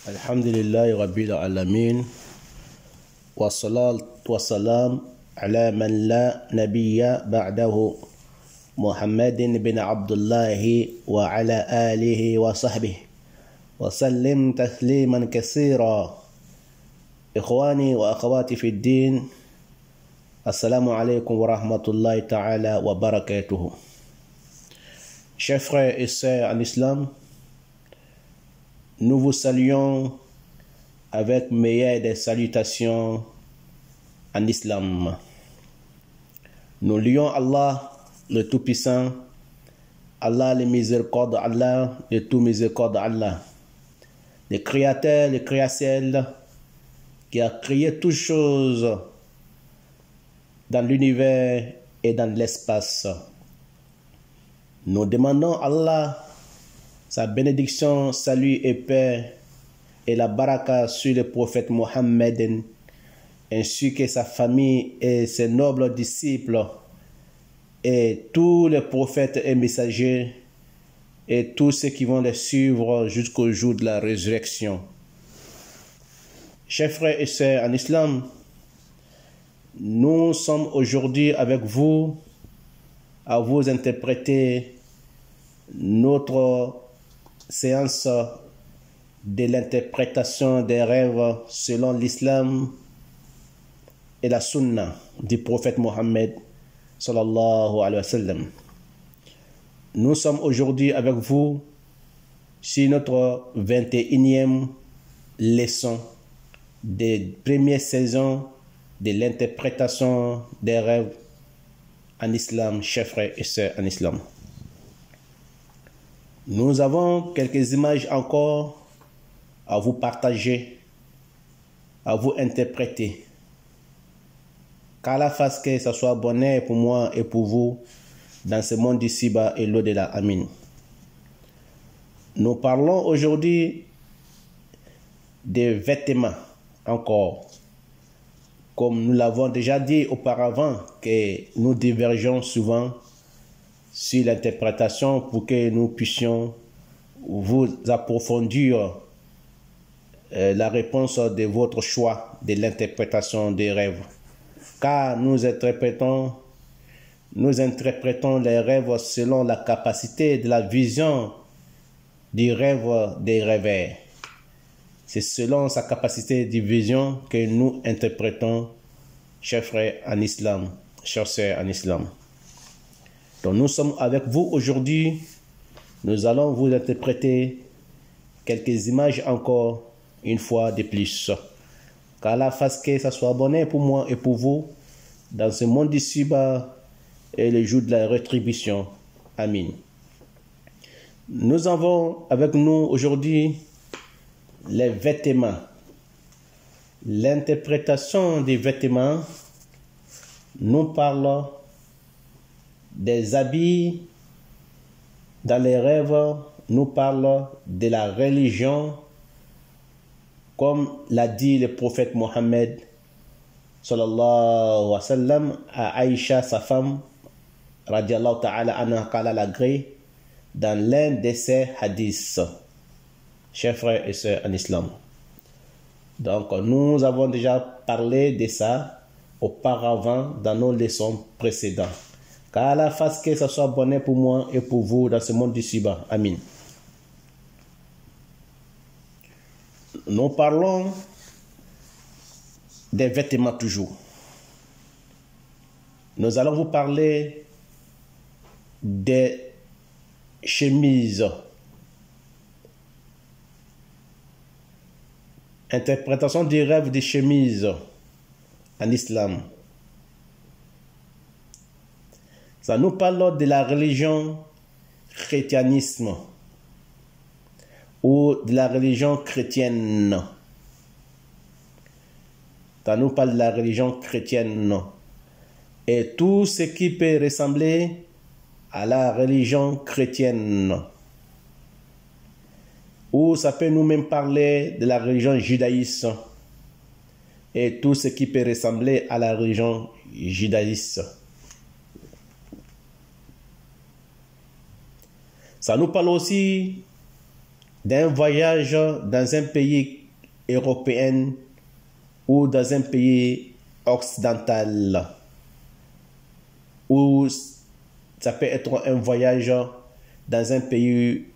Alhamdulillahi Rabbil Alamin. Wassalatu wassalam ala man la nabiyya ba'dahu. Muhammadin bin Abdullahi wa ala alihi wa sahbihi. Wa sallim tasliman katsira. Ikhwani wa akhawati fi din. Assalamu alaikum wa rahmatullahi ta'ala wa barakatuhu. Chers frères et sœurs en islam, nous vous saluons avec meilleure des salutations en islam. Nous lions Allah, le Tout-Puissant, Allah le miséricorde, Allah le tout miséricorde, Allah, le Créateur, le Créaciel, qui a créé toutes choses dans l'univers et dans l'espace. Nous demandons à Allah sa bénédiction, salut et paix et la baraka sur le prophète Mohammed ainsi que sa famille et ses nobles disciples et tous les prophètes et messagers et tous ceux qui vont les suivre jusqu'au jour de la résurrection. Chers frères et sœurs en islam, nous sommes aujourd'hui avec vous à vous interpréter notre séance de l'interprétation des rêves selon l'islam et la sunna du prophète Mohammed sallallahu alayhi wa sallam. Nous sommes aujourd'hui avec vous sur notre 21e leçon des premières saisons de l'interprétation des rêves en islam, chers frères et sœurs en islam. Nous avons quelques images encore à vous partager, à vous interpréter. Qu'Allah fasse que ce soit bonheur pour moi et pour vous dans ce monde d'ici-bas et l'au-delà. Amin. Nous parlons aujourd'hui des vêtements encore. Comme nous l'avons déjà dit auparavant, que nous divergeons souvent sur l'interprétation pour que nous puissions vous approfondir la réponse de votre choix de l'interprétation des rêves. Car nous interprétons les rêves selon la capacité de la vision du rêve des rêveurs. C'est selon sa capacité de vision que nous interprétons, chers frères en islam, chers sœurs en islam. Donc nous sommes avec vous aujourd'hui. Nous allons vous interpréter quelques images encore une fois de plus. Qu'Allah fasse que ça soit bonheur pour moi et pour vous dans ce monde d'ici-bas et le jour de la rétribution. Amin. Nous avons avec nous aujourd'hui les vêtements. L'interprétation des vêtements nous parle des habits. Dans les rêves, nous parle de la religion, comme l'a dit le prophète Mohammed sallallahu alayhi wa sallam à Aïcha, sa femme, radiallahu ta'ala anha, qu'Allah l'agrée, dans l'un de ses hadiths. Chers frères et sœurs en islam. Donc, nous avons déjà parlé de ça auparavant dans nos leçons précédentes. Qu'Allah fasse que ce soit bonheur pour moi et pour vous dans ce monde d'ici-bas. Amin. Nous parlons des vêtements toujours. Nous allons vous parler des chemises. Interprétation des rêves des chemises en islam. Ça nous parle de la religion chrétianisme ou de la religion chrétienne. Ça nous parle de la religion chrétienne et tout ce qui peut ressembler à la religion chrétienne. Ou ça peut nous même parler de la religion judaïste et tout ce qui peut ressembler à la religion judaïste. Ça nous parle aussi d'un voyage dans un pays européen ou dans un pays occidental, ou ça peut être un voyage dans un pays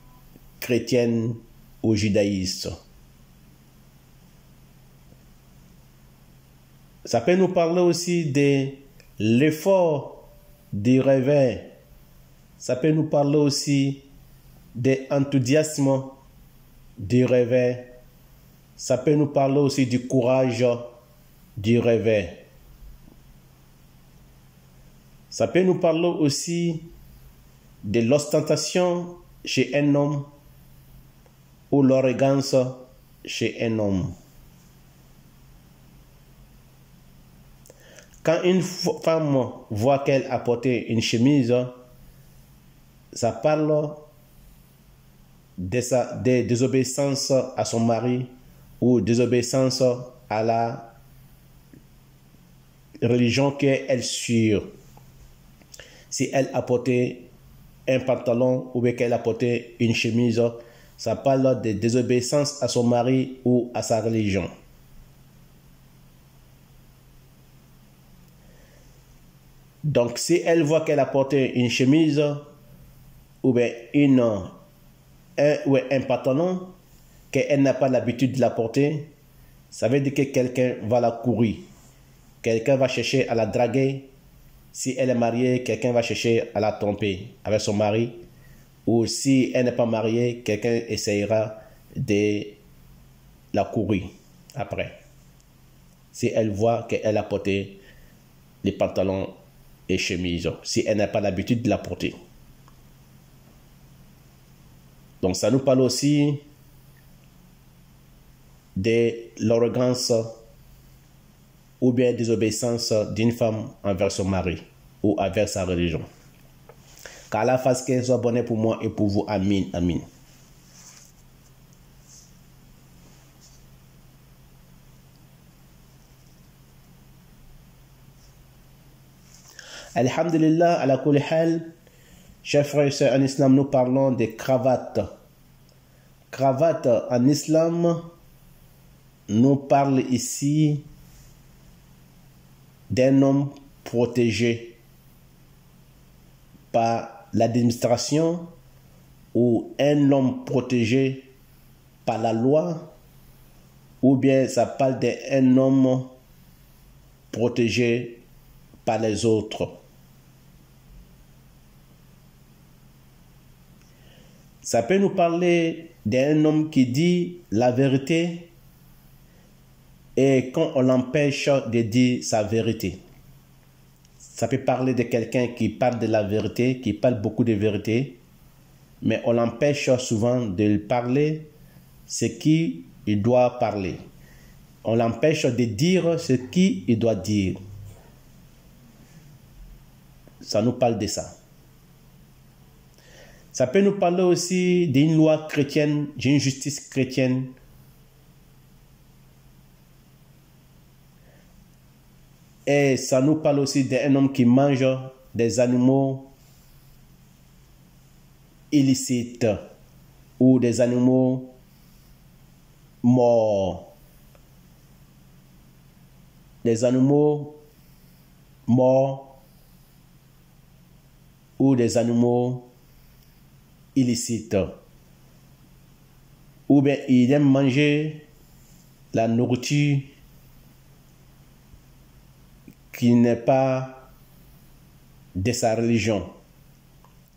chrétien ou judaïste. Ça peut nous parler aussi de l'effort du réveil. Ça peut nous parler aussi de l'enthousiasme du réveil. Ça peut nous parler aussi du courage du réveil. Ça peut nous parler aussi de l'ostentation chez un homme ou l'arrogance chez un homme. Quand une femme voit qu'elle a porté une chemise, ça parle de sa désobéissance à son mari ou désobéissance à la religion qu'elle suit. Si elle a porté un pantalon ou bien qu'elle a porté une chemise, ça parle de désobéissance à son mari ou à sa religion. Donc, si elle voit qu'elle a porté une chemise ou bien un pantalon, qu'elle n'a pas l'habitude de la porter, ça veut dire que quelqu'un va la courir. Quelqu'un va chercher à la draguer. Si elle est mariée, quelqu'un va chercher à la tromper avec son mari. Ou si elle n'est pas mariée, quelqu'un essaiera de la courir après. Si elle voit qu'elle a porté les pantalons et chemises, si elle n'a pas l'habitude de la porter. Donc ça nous parle aussi de l'arrogance ou bien désobéissance d'une femme envers son mari ou envers sa religion. Qu'Allah fasse qu'elle soit bonne pour moi et pour vous. Amin, amin. Alhamdulillah, ala kulli hal, chers frères et sœurs en islam, nous parlons des cravates. Cravate en islam nous parle ici d'un homme protégé par l'administration ou un homme protégé par la loi, ou bien ça parle d'un homme protégé par les autres. Ça peut nous parler d'un homme qui dit la vérité et quand on l'empêche de dire sa vérité. Ça peut parler de quelqu'un qui parle de la vérité, qui parle beaucoup de vérité, mais on l'empêche souvent de parler ce qu'il doit parler. On l'empêche de dire ce qu'il doit dire. Ça nous parle de ça. Ça peut nous parler aussi d'une loi chrétienne, d'une justice chrétienne. Et ça nous parle aussi d'un homme qui mange des animaux illicites ou des animaux morts. Des animaux morts ou des animaux illicites. Ou bien il aime manger la nourriture qui n'est pas de sa religion,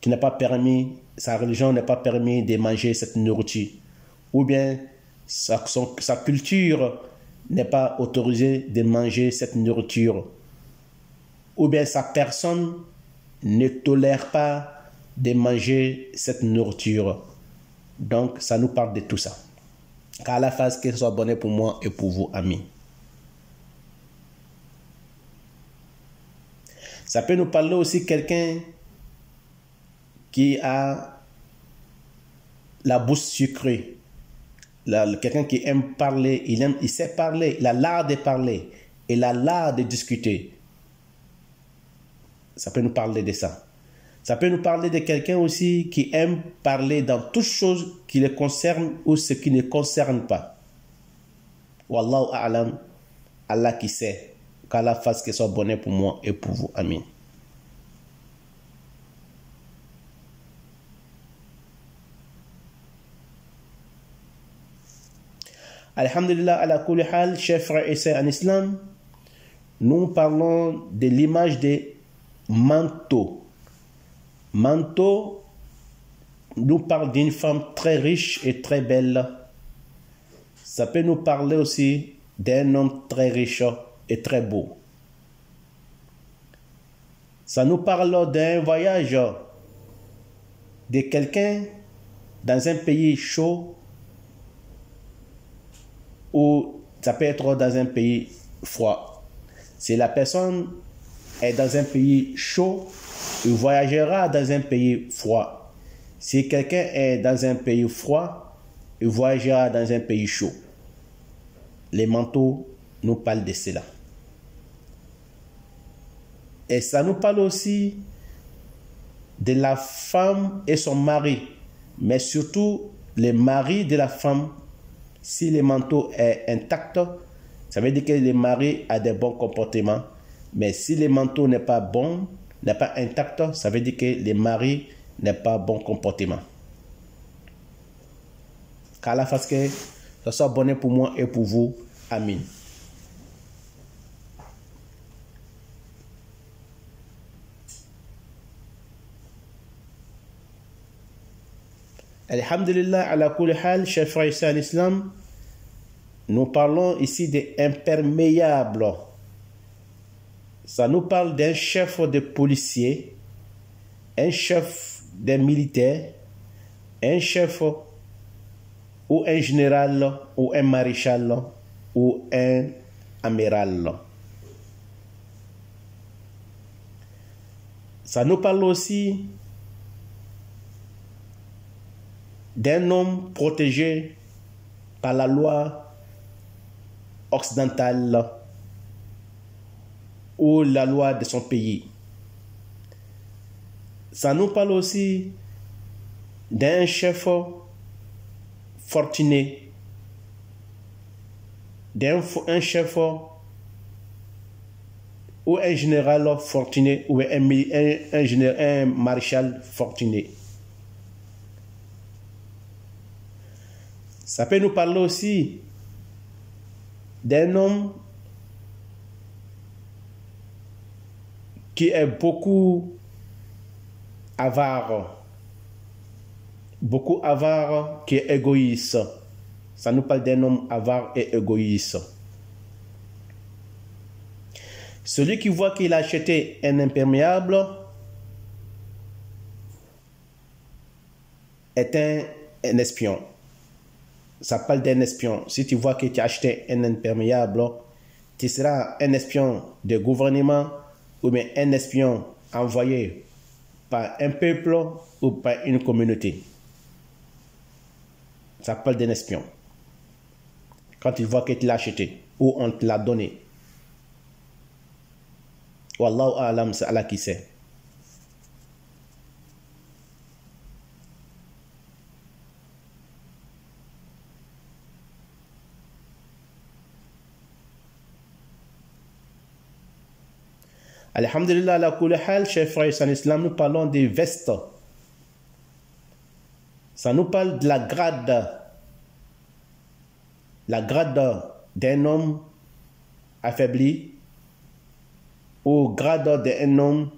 qui n'est pas permis, sa religion n'est pas permis de manger cette nourriture, ou bien sa culture n'est pas autorisée de manger cette nourriture, ou bien sa personne ne tolère pas de manger cette nourriture. Donc ça nous parle de tout ça. Qu'Allah fasse que ce soit bonne pour moi et pour vous, amis. Ça peut nous parler aussi quelqu'un qui a la bouche sucrée. Quelqu'un qui aime parler, il sait parler, il a l'art de parler, il a l'art de discuter. Ça peut nous parler de ça. Ça peut nous parler de quelqu'un aussi qui aime parler dans toutes choses qui le concernent ou ce qui ne concerne pas. Wallahu a'lam, Allah qui sait. Qu'Allah fasse que ce soit bonheur pour moi et pour vous. Amin. Alhamdulillah, ala kulli hal, chers frères et sœurs en islam, nous parlons de l'image des manteaux. Manteau nous parle d'une femme très riche et très belle. Ça peut nous parler aussi d'un homme très riche et très beau. Ça nous parle d'un voyage de quelqu'un dans un pays chaud ou ça peut être dans un pays froid. Si la personne est dans un pays chaud, il voyagera dans un pays froid. Si quelqu'un est dans un pays froid, il voyagera dans un pays chaud. Les manteaux nous parlent de cela. Et ça nous parle aussi de la femme et son mari, mais surtout le mari de la femme. Si le manteau est intact, ça veut dire que le mari a des bons comportements. Mais si le manteau n'est pas bon, n'est pas intact, ça veut dire que le mari n'est pas bon comportement. Qu'Allah fasse que ce soit bonheur pour moi et pour vous. Amin. Alhamdulillah, ala kulli hal, chers frères et sœurs en islam, nous parlons ici d'imperméable. Ça nous parle d'un chef de policier, un chef des militaires, un chef ou un général ou un maréchal ou un amiral. Ça nous parle aussi d'un homme protégé par la loi occidentale ou la loi de son pays. Ça nous parle aussi d'un chef fortuné, un chef ou un général fortuné ou un maréchal fortuné. Ça peut nous parler aussi d'un homme qui est beaucoup avare, qui est égoïste. Ça nous parle d'un homme avare et égoïste. Celui qui voit qu'il a acheté un imperméable est un espion. Ça parle d'un espion. Si tu vois que tu as acheté un imperméable, tu seras un espion de gouvernement ou bien un espion envoyé par un peuple ou par une communauté. Ça parle d'un espion. Quand tu vois que tu l'as acheté ou on te l'a donné. Wallahu a'lam, c'est Allah qui sait. Alhamdulillah, la kulli hal, chers frères et sœurs en islam, nous parlons des vestes. Ça nous parle de la grade d'un homme affaibli ou grade d'un homme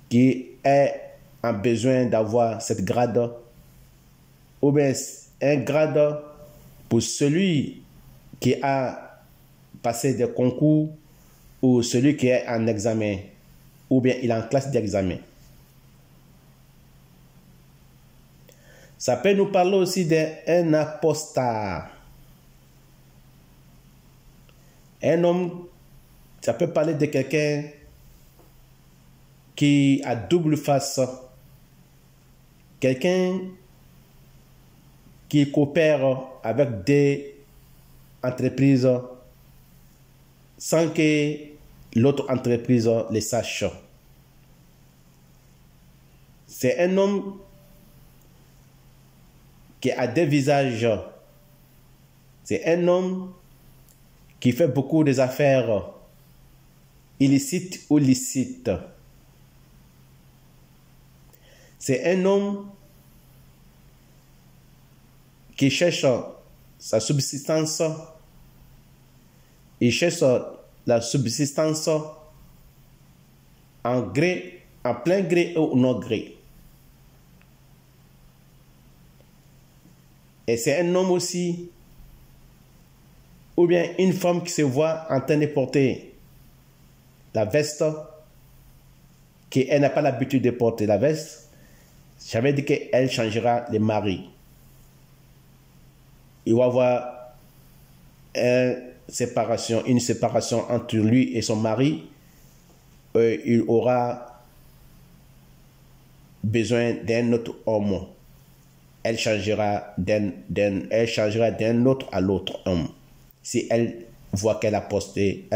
qui est en besoin d'avoir cette grade, ou bien un grade pour celui qui a passé des concours ou celui qui est en examen, ou bien il est en classe d'examen. Ça peut nous parler aussi d'un apostat. Un homme, ça peut parler de quelqu'un qui a double face. Quelqu'un qui coopère avec des entreprises sans que l'autre entreprise le sache. c'est un homme qui a des visages. C'est un homme qui fait beaucoup des affaires illicites ou licites. C'est un homme qui cherche sa subsistance. Il cherche la subsistance en plein gré ou non gré. Et c'est un homme aussi, ou bien une femme qui se voit en train de porter la veste, qu'elle n'a pas l'habitude de porter la veste, ça veut dire qu'elle changera de mari. Il va y avoir une séparation entre lui et son mari. Il aura besoin d'un autre homme. Elle changera d'un autre à l'autre homme. Si elle voit qu'elle a porté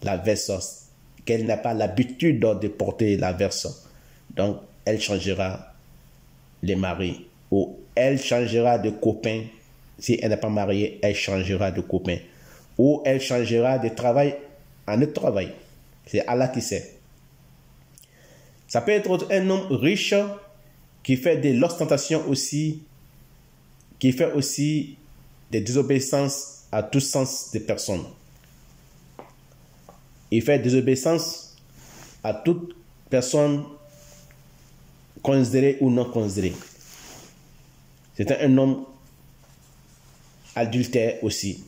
la veste, qu'elle n'a pas l'habitude de porter la veste, donc elle changera de mari. Ou elle changera de copain. Si elle n'est pas mariée, elle changera de copain. Ou elle changera de travail en autre travail. C'est Allah qui sait. Ça peut être un homme riche qui fait de l'ostentation aussi, qui fait aussi des désobéissances à tout sens des personnes. Il fait désobéissance à toute personne considérée ou non considérée. C'est un homme adultère aussi.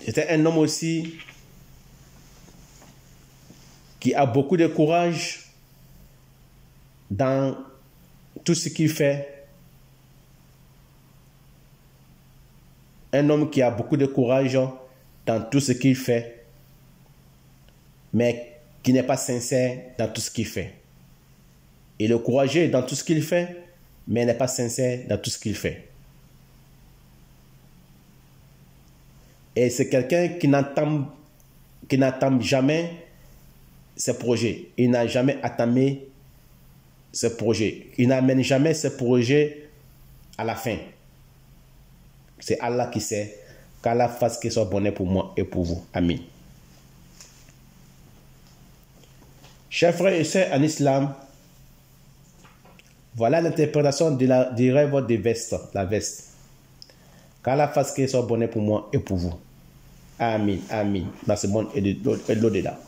C'est un homme aussi qui a beaucoup de courage dans tout ce qu'il fait. Un homme qui a beaucoup de courage dans tout ce qu'il fait, mais qui n'est pas sincère dans tout ce qu'il fait. Il est courageux dans tout ce qu'il fait, mais n'est pas sincère dans tout ce qu'il fait. Et c'est quelqu'un qui n'entame jamais ses projets. Il n'a jamais entamé ses projets. Il n'amène jamais ses projets à la fin. C'est Allah qui sait. Qu'Allah fasse qu'il soit bonheur pour moi et pour vous. Amen. Chers frères et sœurs en islam, voilà l'interprétation du rêve de veste, la veste. Qu'Allah fasse qu'il soit bonheur pour moi et pour vous. Amen, amen. Dans ce monde et de l'au-delà.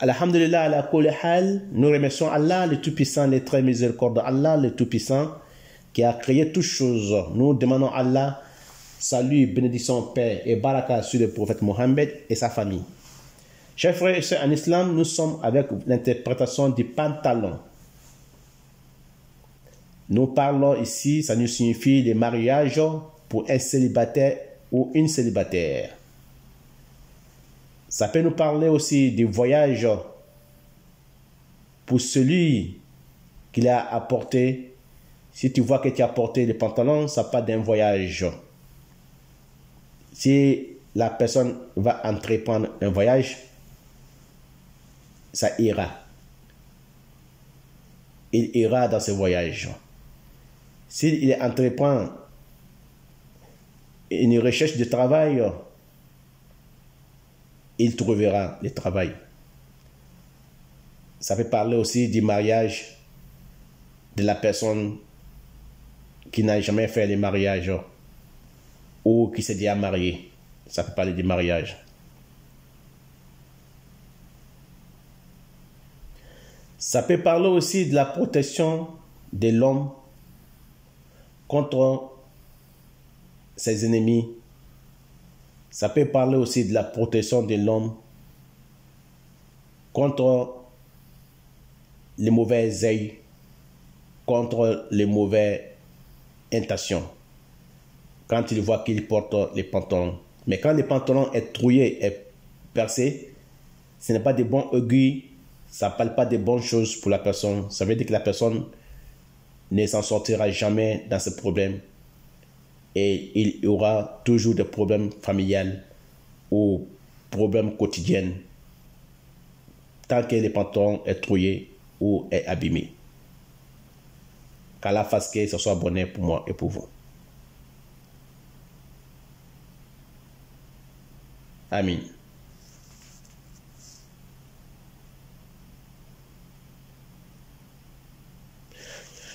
Alhamdulillah, ala kulli hal, nous remercions Allah, le Tout-Puissant, le très miséricordieux, Allah, le Tout-Puissant, qui a créé toutes choses. Nous demandons à Allah, salut, bénédiction, paix et baraka sur le prophète Mohammed et sa famille. Chers frères et sœurs en islam, nous sommes avec l'interprétation du pantalon. Nous parlons ici, ça nous signifie le mariage pour un célibataire ou une célibataire. Ça peut nous parler aussi du voyage pour celui qui l'a apporté. Si tu vois que tu as apporté le pantalon, ça part d'un voyage. Si la personne va entreprendre un voyage, ça ira. Il ira dans ce voyage. S'il entreprend une recherche de travail, il trouvera le travail. Ça peut parler aussi du mariage de la personne qui n'a jamais fait le mariage ou qui s'est déjà marié. Ça peut parler du mariage. Ça peut parler aussi de la protection de l'homme contre ses ennemis. Ça peut parler aussi de la protection de l'homme contre les mauvais œils, contre les mauvaises intentions. Quand il voit qu'il porte les pantalons. Mais quand le pantalon est trouillé et percé, ce n'est pas de bons aiguilles, ça ne parle pas de bonnes choses pour la personne. Ça veut dire que la personne ne s'en sortira jamais dans ce problème et il y aura toujours des problèmes familiaux ou problèmes quotidiens tant que le pantalon est trouillé ou est abîmé. Qu'Allah fasse que ce soit bonheur pour moi et pour vous. Amin.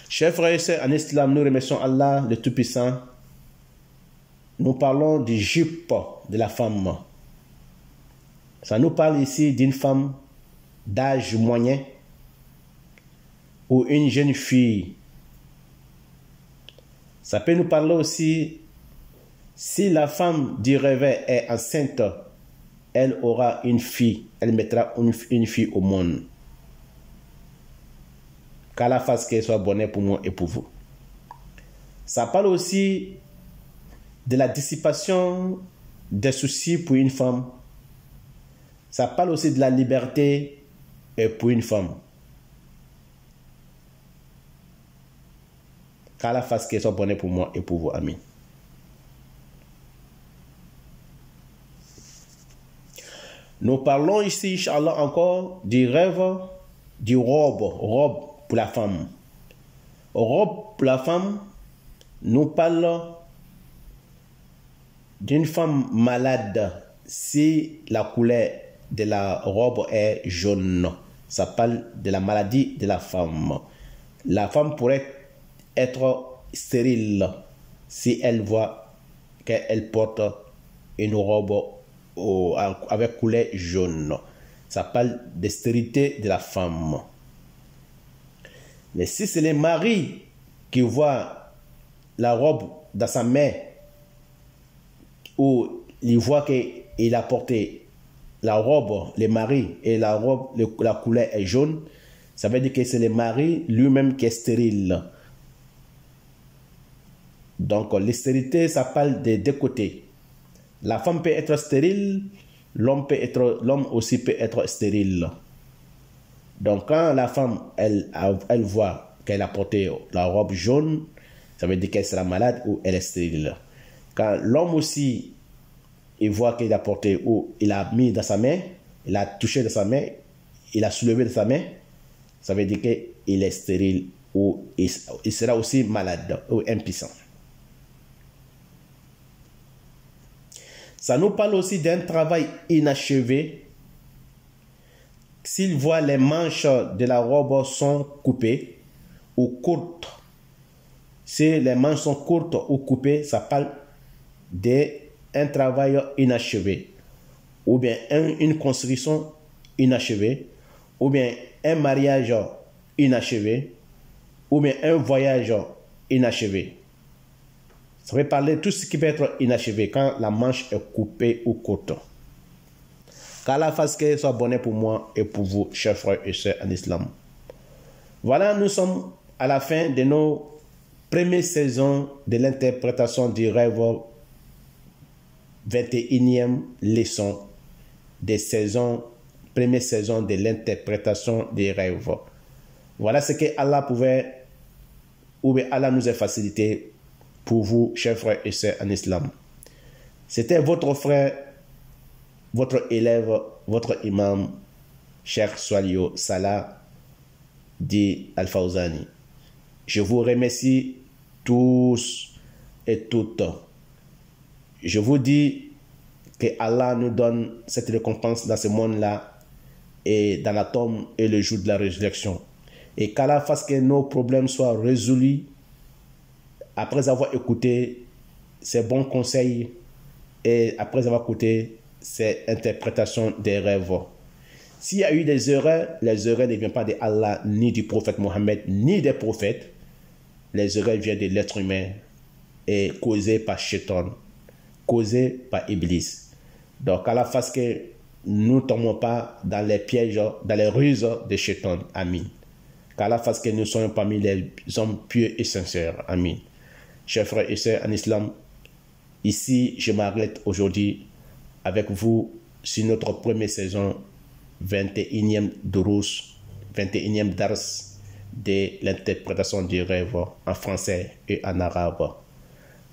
Chers frères et sœurs en islam, nous remercions Allah le Tout-Puissant. Nous parlons du jupe de la femme. Ça nous parle ici d'une femme d'âge moyen ou une jeune fille. Ça peut nous parler aussi, si la femme du réveil est enceinte, elle aura une fille, elle mettra une fille au monde. Qu'Allah fasse qu'elle soit bonheur pour moi et pour vous. Ça parle aussi de la dissipation des soucis pour une femme. Ça parle aussi de la liberté pour une femme. Qu'Allah fasse qu'elle soit bonheur pour moi et pour vous. Amin. Nous parlons ici, Inch'Allah, encore du rêve du robe pour la femme. Robe pour la femme, nous parlons d'une femme malade si la couleur de la robe est jaune. Ça parle de la maladie de la femme. La femme pourrait être stérile si elle voit qu'elle porte une robe avec couleur jaune. Ça parle de stérilité de la femme. Mais si c'est le mari qui voit la robe dans sa main, ou il voit qu'il a porté la robe, le mari, et la robe, la couleur est jaune, ça veut dire que c'est le mari lui-même qui est stérile. Donc, l'estérilité, ça parle des deux côtés. La femme peut être stérile, l'homme aussi peut être stérile. Donc, quand la femme, elle voit qu'elle a porté la robe jaune, ça veut dire qu'elle sera malade ou elle est stérile. Quand l'homme aussi, il voit qu'il a porté ou il a mis dans sa main, il a touché de sa main, il a soulevé de sa main, ça veut dire qu'il est stérile ou il sera aussi malade ou impuissant. Ça nous parle aussi d'un travail inachevé. S'il voit les manches de la robe sont coupées ou courtes, si les manches sont courtes ou coupées, ça parle d'un travail inachevé, ou bien une construction inachevée, ou bien un mariage inachevé, ou bien un voyage inachevé. Ça veut parler de tout ce qui peut être inachevé quand la manche est coupée ou courte. Qu'Allah fasse qu'elle soit bonne pour moi et pour vous, chers frères et sœurs en islam. Voilà, nous sommes à la fin de nos premières saisons de l'interprétation du rêve, 21e leçon des saisons, première saison de l'interprétation des rêves. Voilà ce que Allah pouvait, ou bien Allah nous a facilité pour vous, chers frères et sœurs en islam. C'était votre frère, votre élève, votre imam, Cheikh Swalio Salah dit Al-Fawzani. Je vous remercie tous et toutes. Je vous dis que Allah nous donne cette récompense dans ce monde-là et dans la tombe et le jour de la résurrection. Et qu'Allah fasse que nos problèmes soient résolus après avoir écouté ces bons conseils et après avoir écouté ces interprétations des rêves. S'il y a eu des erreurs, les erreurs ne viennent pas de Allah, ni du prophète Mohammed, ni des prophètes. Les erreurs viennent de l'être humain et causées par Shaitan, causées par Iblis. Donc, Allah fasse que nous ne tombons pas dans les pièges, dans les ruses de Shaitan. Amin. Qu'Allah fasse que nous soyons parmi les hommes pieux et sincères. Amin. Chers frères et sœurs en islam, ici, je m'arrête aujourd'hui avec vous sur notre première saison, 21e Durus, 21e Dars de l'interprétation du rêve en français et en arabe.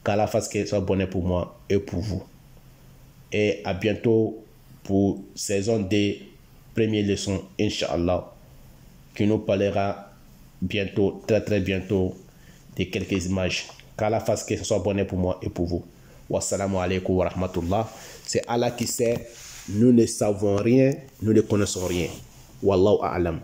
Qu'Allah fasse que ce soit bonheur pour moi et pour vous. Et à bientôt pour saison des premières leçons, Inch'Allah, qui nous parlera bientôt, très bientôt, de quelques images. Qu'Allah fasse que ce soit bonheur pour moi et pour vous. Wassalamu alaikum wa rahmatullah. C'est Allah qui sait, nous ne savons rien, nous ne connaissons rien. Wallahu a'lam.